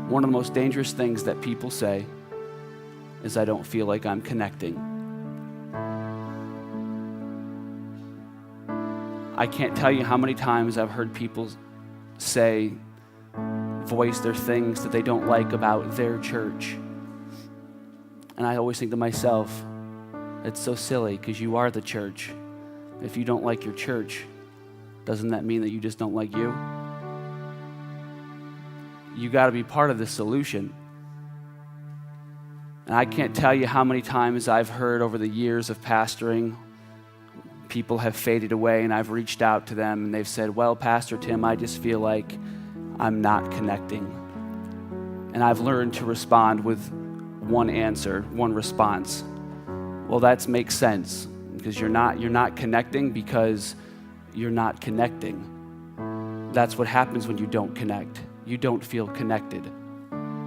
One of the most dangerous things that people say is, I don't feel like I'm connecting. I can't tell you how many times I've heard people voice their things that they don't like about their church. And I always think to myself, it's so silly, because you are the church. If you don't like your church, doesn't that mean that you just don't like you? You got to be part of the solution. And I can't tell you how many times I've heard over the years of pastoring, people have faded away, and I've reached out to them and they've said, well, Pastor Tim, I just feel like I'm not connecting. And I've learned to respond with one answer, one response. Well, that makes sense, because you're not connecting because you're not connecting. That's what happens when you don't connect. You don't feel connected.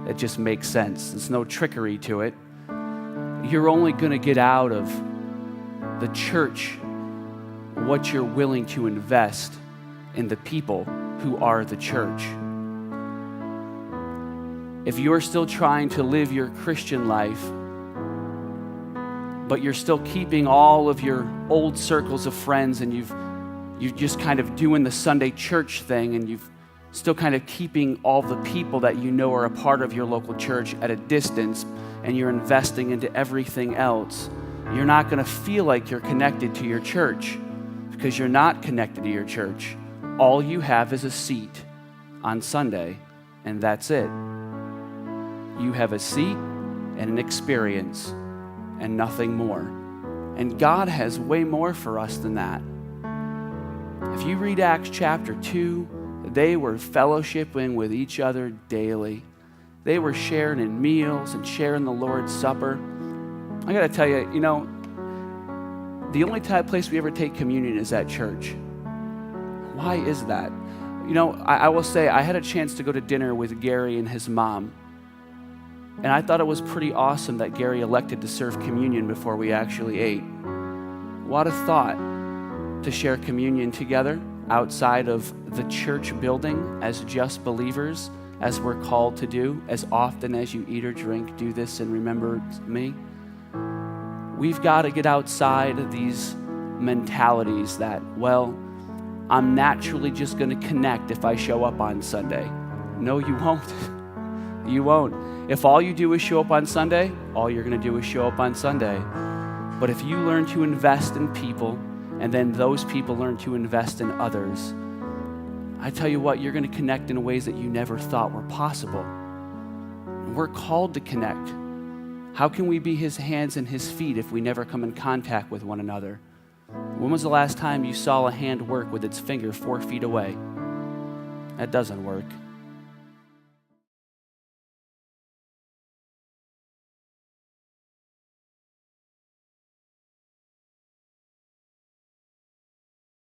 It just makes sense. There's no trickery to it. You're only going to get out of the church what you're willing to invest in the people who are the church. If you're still trying to live your Christian life, but you're still keeping all of your old circles of friends, and you're just kind of doing the Sunday church thing, and you've still kind of keeping all the people that you know are a part of your local church at a distance, and you're investing into everything else, you're not going to feel like you're connected to your church, because you're not connected to your church. All you have is a seat on Sunday, and that's it. You have a seat and an experience and nothing more. And God has way more for us than that. If you read Acts chapter 2, they were fellowshipping with each other daily. They were sharing in meals and sharing the Lord's Supper. I got to tell you, the only place we ever take communion is at church. Why is that? I will say, I had a chance to go to dinner with Gary and his mom. And I thought it was pretty awesome that Gary elected to serve communion before we actually ate. What a thought to share communion together outside of the church building as just believers, as we're called to do. As often as you eat or drink, do this in remembrance of me. We've got to get outside of these mentalities that, well, I'm naturally just going to connect if I show up on Sunday. No, you won't. You won't. If all you do is show up on Sunday, all you're going to do is show up on Sunday. But if you learn to invest in people, and then those people learn to invest in others, I tell you what, you're going to connect in ways that you never thought were possible. We're called to connect. How can we be his hands and his feet if we never come in contact with one another? When was the last time you saw a hand work with its finger 4 feet away? That doesn't work.